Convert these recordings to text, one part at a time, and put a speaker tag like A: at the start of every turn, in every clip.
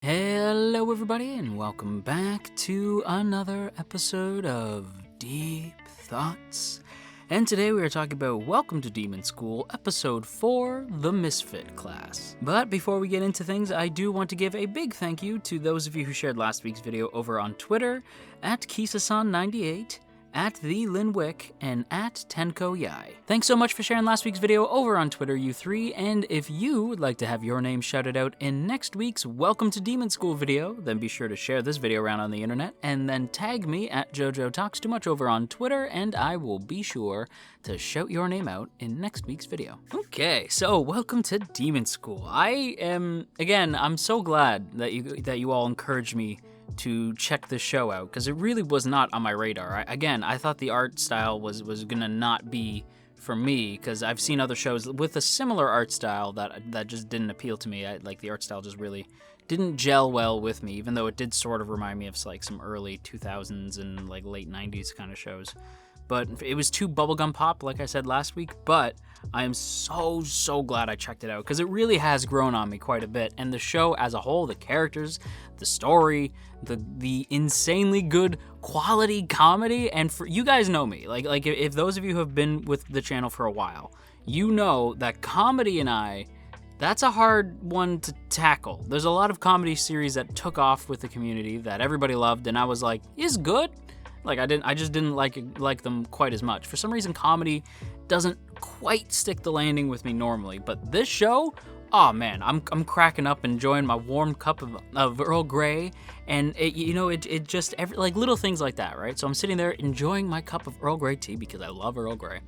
A: Hello, everybody, and welcome back to another episode of Deep Thoughts. And today we are talking about Welcome to Demon School, Episode 4, The Misfit Class. But before we get into things, I do want to give a big thank you to those of you who shared last week's video over on Twitter, at Kisasan98, at the Linwick, and at Tenko Yai. Thanks so much for sharing last week's video over on Twitter, you three, and if you would like to have your name shouted out in next week's Welcome to Demon School video, then be sure to share this video around on the internet, and then tag me at JoJo Talks Too Much over on Twitter, and I will be sure to shout your name out in next week's video. Okay, so welcome to Demon School. I'm so glad that you all encouraged me to check this show out, because it really was not on my radar. I thought the art style was gonna not be for me, because I've seen other shows with a similar art style that just didn't appeal to me. The art style just really didn't gel well with me, even though it did sort of remind me of like some early 2000s and like late 90s kind of shows. But it was too bubblegum pop, like I said last week, but I am so glad I checked it out, because it really has grown on me quite a bit. And the show as a whole, the characters, the story, the insanely good quality comedy, and for you guys know me, like if those of you who have been with the channel for a while, you know that comedy and that's a hard one to tackle. There's a lot of comedy series that took off with the community that everybody loved, and I was like, is good? I just didn't like them quite as much. For some reason, comedy doesn't quite stick the landing with me normally, but this show, oh man, I'm cracking up, enjoying my warm cup of Earl Grey, and it just little things like that, right? So I'm sitting there enjoying my cup of Earl Grey tea because I love Earl Grey,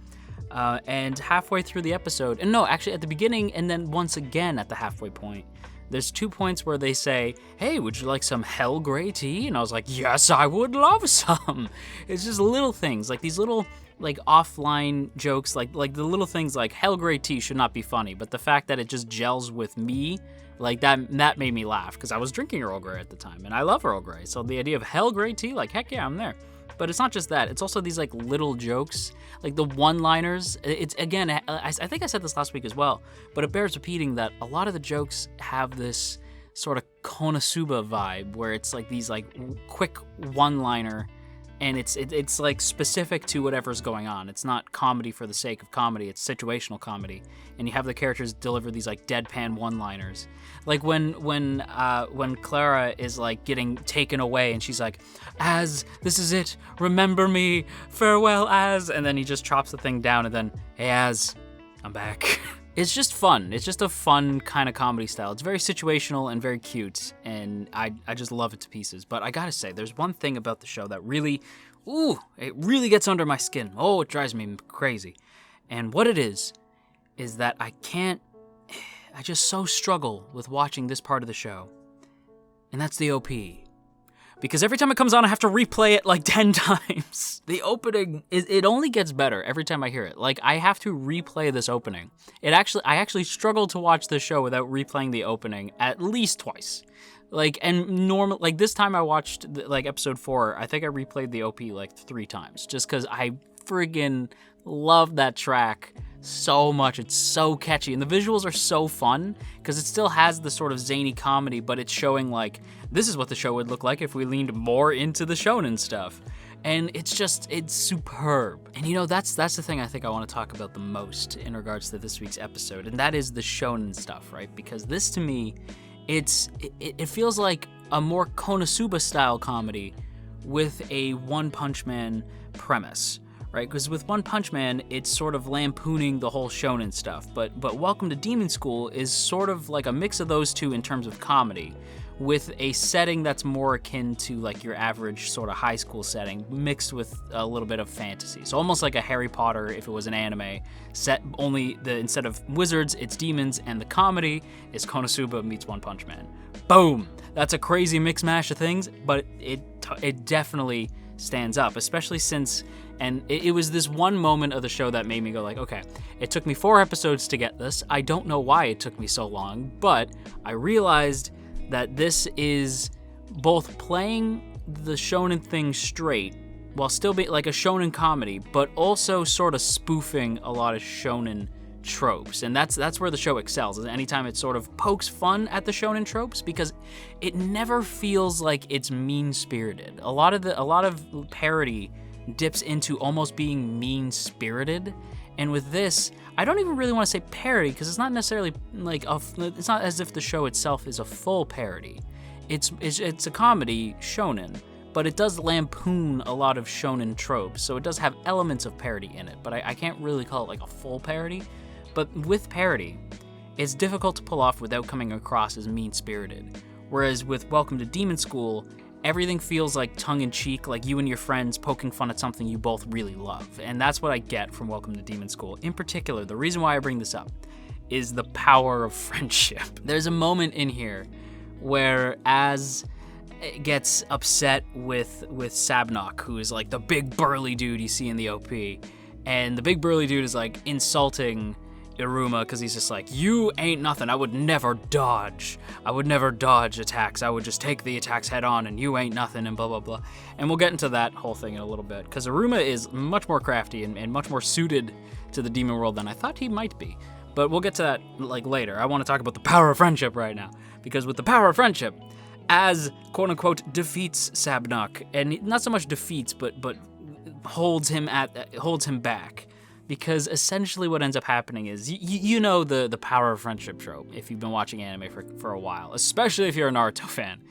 A: and halfway through the episode, and no, actually at the beginning, and then once again at the halfway point, there's 2 points where they say, hey, would you like some Hell Grey tea? And I was like, yes, I would love some. It's just little things, like these little offline jokes, like the little things like Hell Grey tea should not be funny, but the fact that it just gels with me, like that made me laugh, because I was drinking Earl Grey at the time, and I love Earl Grey, so the idea of Hell Grey tea, like heck yeah, I'm there. But it's not just that, it's also these like little jokes, like the one-liners. It's, again, I think I said this last week as well, but it bears repeating that a lot of the jokes have this sort of Konosuba vibe, where it's like these like quick one-liner, and it's like specific to whatever's going on. It's not comedy for the sake of comedy, it's situational comedy, and you have the characters deliver these like deadpan one-liners. Like when Clara is like getting taken away, and she's like, Az, this is it, remember me, farewell, Az, and then he just chops the thing down, and then, hey, Az, I'm back. It's just fun. It's just a fun kind of comedy style. It's very situational and very cute, and I just love it to pieces. But I gotta say, there's one thing about the show that it really gets under my skin. Oh, it drives me crazy. And what it is that I just so struggle with watching this part of the show, and that's the OP. Because every time it comes on, I have to replay it like 10 times. The opening, it only gets better every time I hear it. Like, I have to replay this opening. I actually struggle to watch this show without replaying the opening at least twice. Like this time I watched like episode 4, I think I replayed the OP like 3 times, just because I friggin' love that track so much. It's so catchy, and the visuals are so fun, because it still has the sort of zany comedy, but it's showing like, this is what the show would look like if we leaned more into the shonen stuff. And it's superb. And that's the thing I think I want to talk about the most in regards to this week's episode, and that is the shonen stuff, right? Because this, to me, it feels like a more Konosuba style comedy with a One Punch Man premise, right? Because with One Punch Man, it's sort of lampooning the whole shonen stuff, but Welcome to Demon School is sort of like a mix of those two in terms of comedy, with a setting that's more akin to like your average sort of high school setting, mixed with a little bit of fantasy. So almost like a Harry Potter if it was an anime set, only instead of wizards, it's demons, and the comedy is Konosuba meets One Punch Man. Boom! That's a crazy mix mash of things, but it definitely stands up, especially since, and it was this one moment of the show that made me go like, okay, it took me 4 episodes to get this. I don't know why it took me so long, but I realized that this is both playing the shonen thing straight while still being like a shonen comedy, but also sort of spoofing a lot of shonen tropes, and that's where the show excels, is anytime it sort of pokes fun at the shonen tropes, because it never feels like it's mean-spirited. A lot of parody dips into almost being mean-spirited, and with this, I don't even really want to say parody, because it's not necessarily like it's not as if the show itself is a full parody. It's a comedy shonen, but it does lampoon a lot of shonen tropes, so it does have elements of parody in it, but I can't really call it like a full parody. But with parody, it's difficult to pull off without coming across as mean-spirited. Whereas with Welcome to Demon School, everything feels like tongue-in-cheek, like you and your friends poking fun at something you both really love. And that's what I get from Welcome to Demon School. In particular, the reason why I bring this up is the power of friendship. There's a moment in here where Az gets upset with Sabnok, who is like the big burly dude you see in the OP. And the big burly dude is like insulting Iruma, because he's just like, you ain't nothing, I would never dodge attacks, I would just take the attacks head on, and you ain't nothing, and blah blah blah. And we'll get into that whole thing in a little bit, because Iruma is much more crafty and much more suited to the demon world than I thought he might be. But we'll get to that like later. I want to talk about the power of friendship right now, because with the power of friendship, Az quote-unquote defeats Sabnok, and not so much defeats, but holds him back. Because essentially what ends up happening is, you know the power of friendship trope if you've been watching anime for a while, especially if you're a Naruto fan.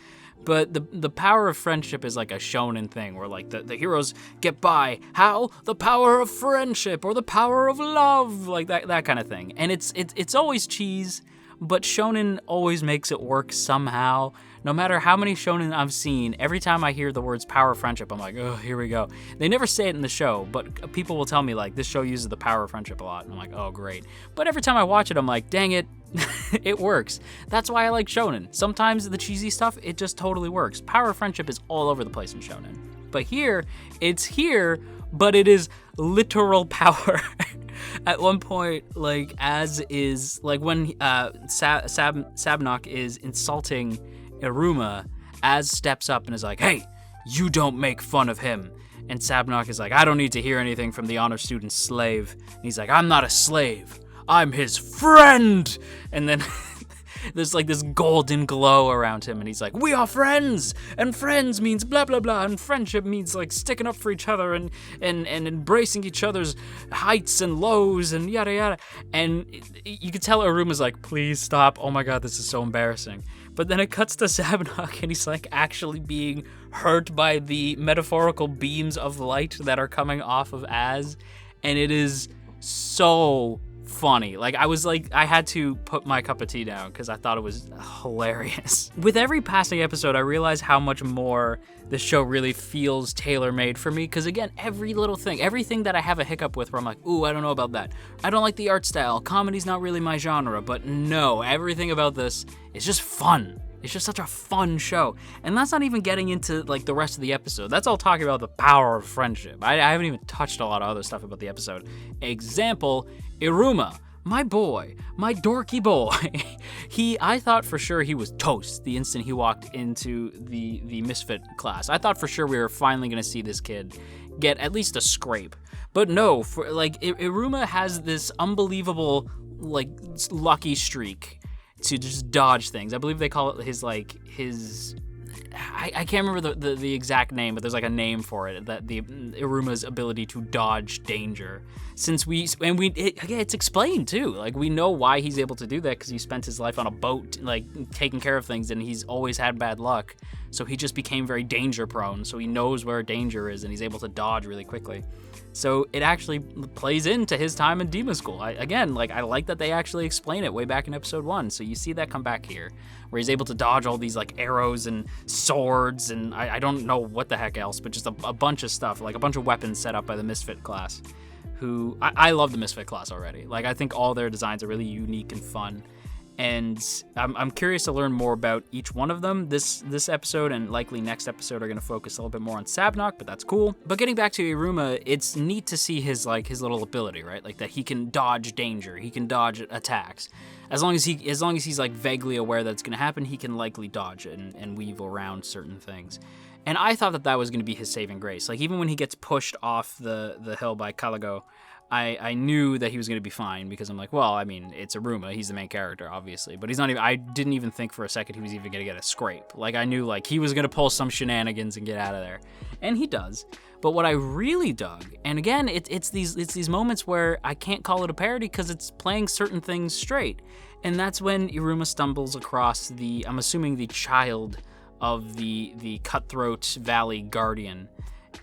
A: But the power of friendship is like a shonen thing where like the heroes get by. How? The power of friendship or the power of love, like that kind of thing. And it's always cheese, but shonen always makes it work somehow. No matter how many shonen I've seen, every time I hear the words power of friendship, I'm like, oh, here we go. They never say it in the show, but people will tell me, like, this show uses the power of friendship a lot. And I'm like, oh, great. But every time I watch it, I'm like, dang it, it works. That's why I like shonen. Sometimes the cheesy stuff, it just totally works. Power of friendship is all over the place in shonen. But here, it's here, but it is literal power. At one point, like, Az is, like, when Sabnok is insulting Iruma, Az steps up and is like, hey, you don't make fun of him. And Sabnok is like, I don't need to hear anything from the honor student slave. And he's like, I'm not a slave, I'm his friend. And then there's like this golden glow around him, and he's like, we are friends, and friends means blah blah blah, and friendship means like sticking up for each other and embracing each other's heights and lows and yada yada. And you could tell Iruma's like, please stop, oh my god, this is so embarrassing. But then it cuts to Sabnok, and he's like actually being hurt by the metaphorical beams of light that are coming off of Az, and it is so funny. Like, I had to put my cup of tea down because I thought it was hilarious. With every passing episode, I realize how much more this show really feels tailor-made for me, because again, every little thing, everything that I have a hiccup with where I'm like, ooh, I don't know about that. I don't like the art style. Comedy's not really my genre, but no, everything about this is just fun. It's just such a fun show. And that's not even getting into like the rest of the episode. That's all talking about the power of friendship. I haven't even touched a lot of other stuff about the episode. Example, Iruma, my boy, my dorky boy. I thought for sure he was toast the instant he walked into the misfit class. I thought for sure we were finally gonna see this kid get at least a scrape. But no, Iruma has this unbelievable like lucky streak to just dodge things. I believe they call it his I can't remember the exact name, but there's like a name for it, that the Iruma's ability to dodge danger. It's explained too. Like, we know why he's able to do that, because he spent his life on a boat, like taking care of things, and he's always had bad luck. So he just became very danger prone. So he knows where danger is, and he's able to dodge really quickly. So it actually plays into his time in Demon School. I like that they actually explain it way back in episode 1. So you see that come back here, where he's able to dodge all these like arrows and swords and I don't know what the heck else, but just a bunch of stuff, like a bunch of weapons set up by the Misfit class, who I love the Misfit class already. Like, I think all their designs are really unique and fun. And I'm curious to learn more about each one of them. This episode and likely next episode are going to focus a little bit more on Sabnok, but that's cool. But getting back to Iruma, it's neat to see his little ability, right? Like, that he can dodge danger, he can dodge attacks. As long as he's like vaguely aware that it's going to happen, he can likely dodge it and weave around certain things. And I thought that was going to be his saving grace. Like, even when he gets pushed off the hill by Caligo, I knew that he was going to be fine because I'm like, well, I mean, it's Iruma. He's the main character, obviously. But he's not even, I didn't even think for a second he was even going to get a scrape. Like, I knew, like, he was going to pull some shenanigans and get out of there. And he does. But what I really dug, and again, it's these moments where I can't call it a parody because it's playing certain things straight. And that's when Iruma stumbles across I'm assuming the child of the Cutthroat Valley Guardian.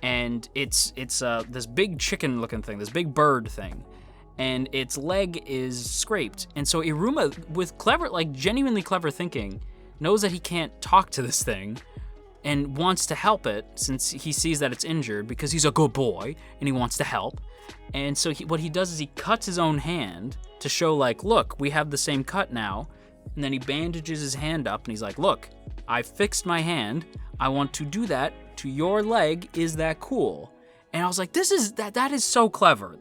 A: And it's this big chicken looking thing, this big bird thing, and its leg is scraped. And so Iruma, with clever, like genuinely clever thinking, knows that he can't talk to this thing and wants to help it since he sees that it's injured because he's a good boy and he wants to help. And so what he does is he cuts his own hand to show, like, look, we have the same cut now. And then he bandages his hand up and he's like, look, I fixed my hand. I want to do that to your leg. Is that cool? And I was like, that is so clever.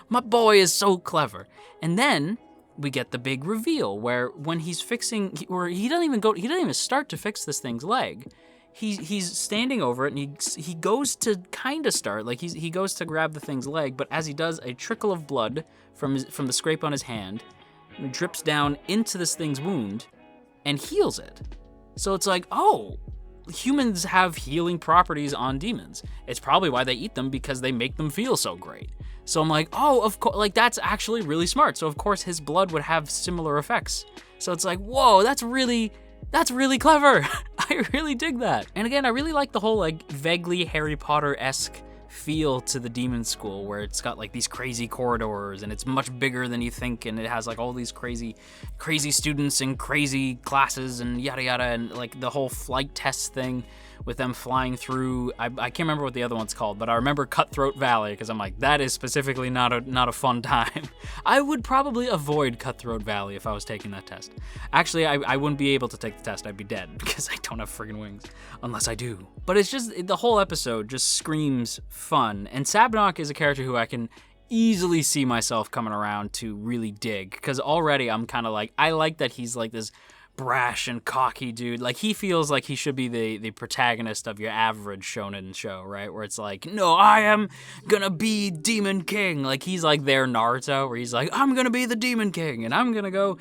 A: My boy is so clever. And then we get the big reveal where when he's fixing, or he doesn't even start to fix this thing's leg. He's standing over it and he goes to kind of start, like he goes to grab the thing's leg, but as he does, a trickle of blood from the scrape on his hand drips down into this thing's wound and heals it. So it's like, oh, humans have healing properties on demons. It's probably why they eat them, because they make them feel so great. So I'm like, oh, of course, like that's actually really smart. So of course his blood would have similar effects. So it's like, whoa, that's really clever. I really dig that. And again, I really like the whole like vaguely Harry Potter-esque feel to the demon school, where it's got like these crazy corridors and it's much bigger than you think, and it has like all these crazy students and crazy classes and yada yada, and like the whole flight test thing with them flying through. I can't remember what the other one's called, but I remember Cutthroat Valley because I'm like, that is specifically not a fun time. I would probably avoid Cutthroat Valley if I was taking that test. Actually, I wouldn't be able to take the test. I'd be dead because I don't have friggin' wings, unless I do. But it's just, the whole episode just screams fun, and Sabnok is a character who I can easily see myself coming around to really dig, because already I'm kind of like, I like that he's like this brash and cocky dude. Like, he feels like he should be the protagonist of your average shonen show, right? Where it's like, no, I am gonna be Demon King. Like, he's like their Naruto, where he's like, I'm gonna be the Demon King, and I'm gonna go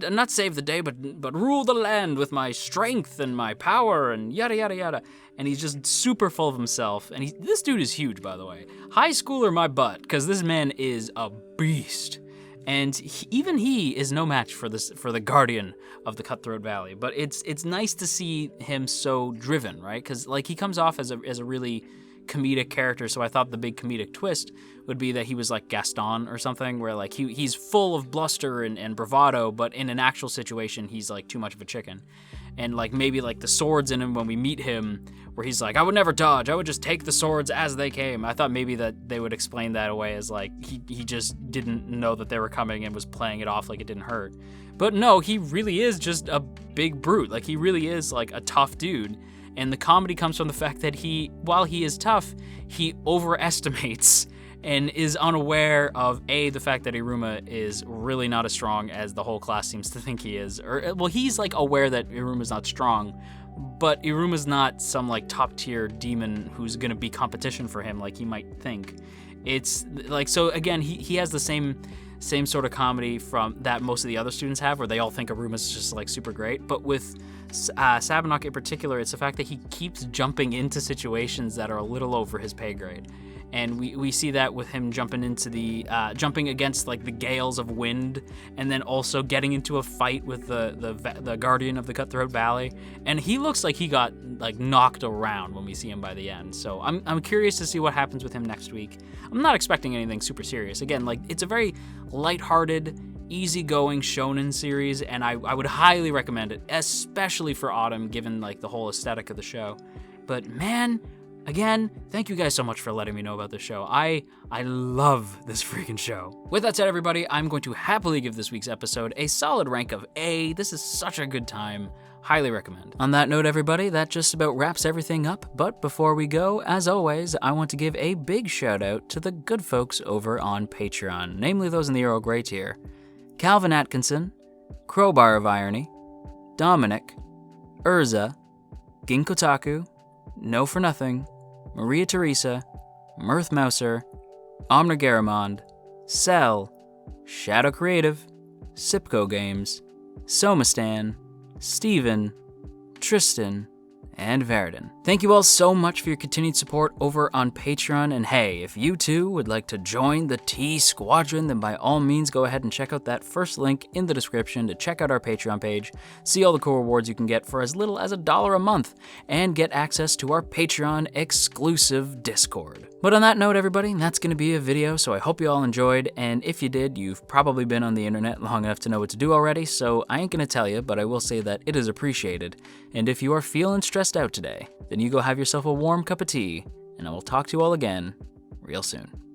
A: not save the day, but rule the land with my strength and my power and yada yada yada. And he's just super full of himself. And this dude is huge, by the way. High schooler my butt, because this man is a beast. And even he is no match for the guardian of the Cutthroat Valley. But it's nice to see him so driven, right? Because like he comes off as a really comedic character. So I thought the big comedic twist would be that he was like Gaston or something, where like he's full of bluster and bravado, but in an actual situation he's like too much of a chicken. And like maybe like the swords in him when we meet him, where he's like, I would never dodge, I would just take the swords as they came. I thought maybe that they would explain that away as like he just didn't know that they were coming and was playing it off like it didn't hurt. But no, he really is just a big brute. Like, he really is like a tough dude. And the comedy comes from the fact that while he is tough, he overestimates and is unaware of the fact that Iruma is really not as strong as the whole class seems to think he is. Or, well, he's like aware that Iruma's not strong, but Iruma's not some like top tier demon who's gonna be competition for him like he might think. It's like, so again, he has the same sort of comedy from that most of the other students have, where they all think Iruma's just like super great. But with Sabnok in particular, it's the fact that he keeps jumping into situations that are a little over his pay grade. And we see that with him jumping against like the gales of wind, and then also getting into a fight with the guardian of the Cutthroat Valley. And he looks like he got like knocked around when we see him by the end. So I'm curious to see what happens with him next week. I'm not expecting anything super serious. Again, like, it's a very lighthearted, easygoing shonen series, and I would highly recommend it, especially for autumn, given like the whole aesthetic of the show. But man, again, thank you guys so much for letting me know about this show. I love this freaking show. With that said, everybody, I'm going to happily give this week's episode a solid rank of A. This is such a good time. Highly recommend. On that note, everybody, that just about wraps everything up. But before we go, as always, I want to give a big shout out to the good folks over on Patreon, namely those in the Earl Grey tier: Calvin Atkinson, Crowbar of Irony, Dominic, Urza, Ginkotaku, No for Nothing, Maria Teresa, Mirth Mouser, Omnigaramond, Cell, Shadow Creative, Sipco Games, Somastan, Steven, Tristan, and Verdon. Thank you all so much for your continued support over on Patreon, and hey, if you too would like to join the T Squadron, then by all means go ahead and check out that first link in the description to check out our Patreon page, see all the cool rewards you can get for as little as $1 a month, and get access to our Patreon exclusive Discord. But on that note, everybody, that's going to be a video, so I hope you all enjoyed, and if you did, you've probably been on the internet long enough to know what to do already, so I ain't going to tell you, but I will say that it is appreciated, and if you are feeling stressed out today, then you go have yourself a warm cup of tea, and I will talk to you all again real soon.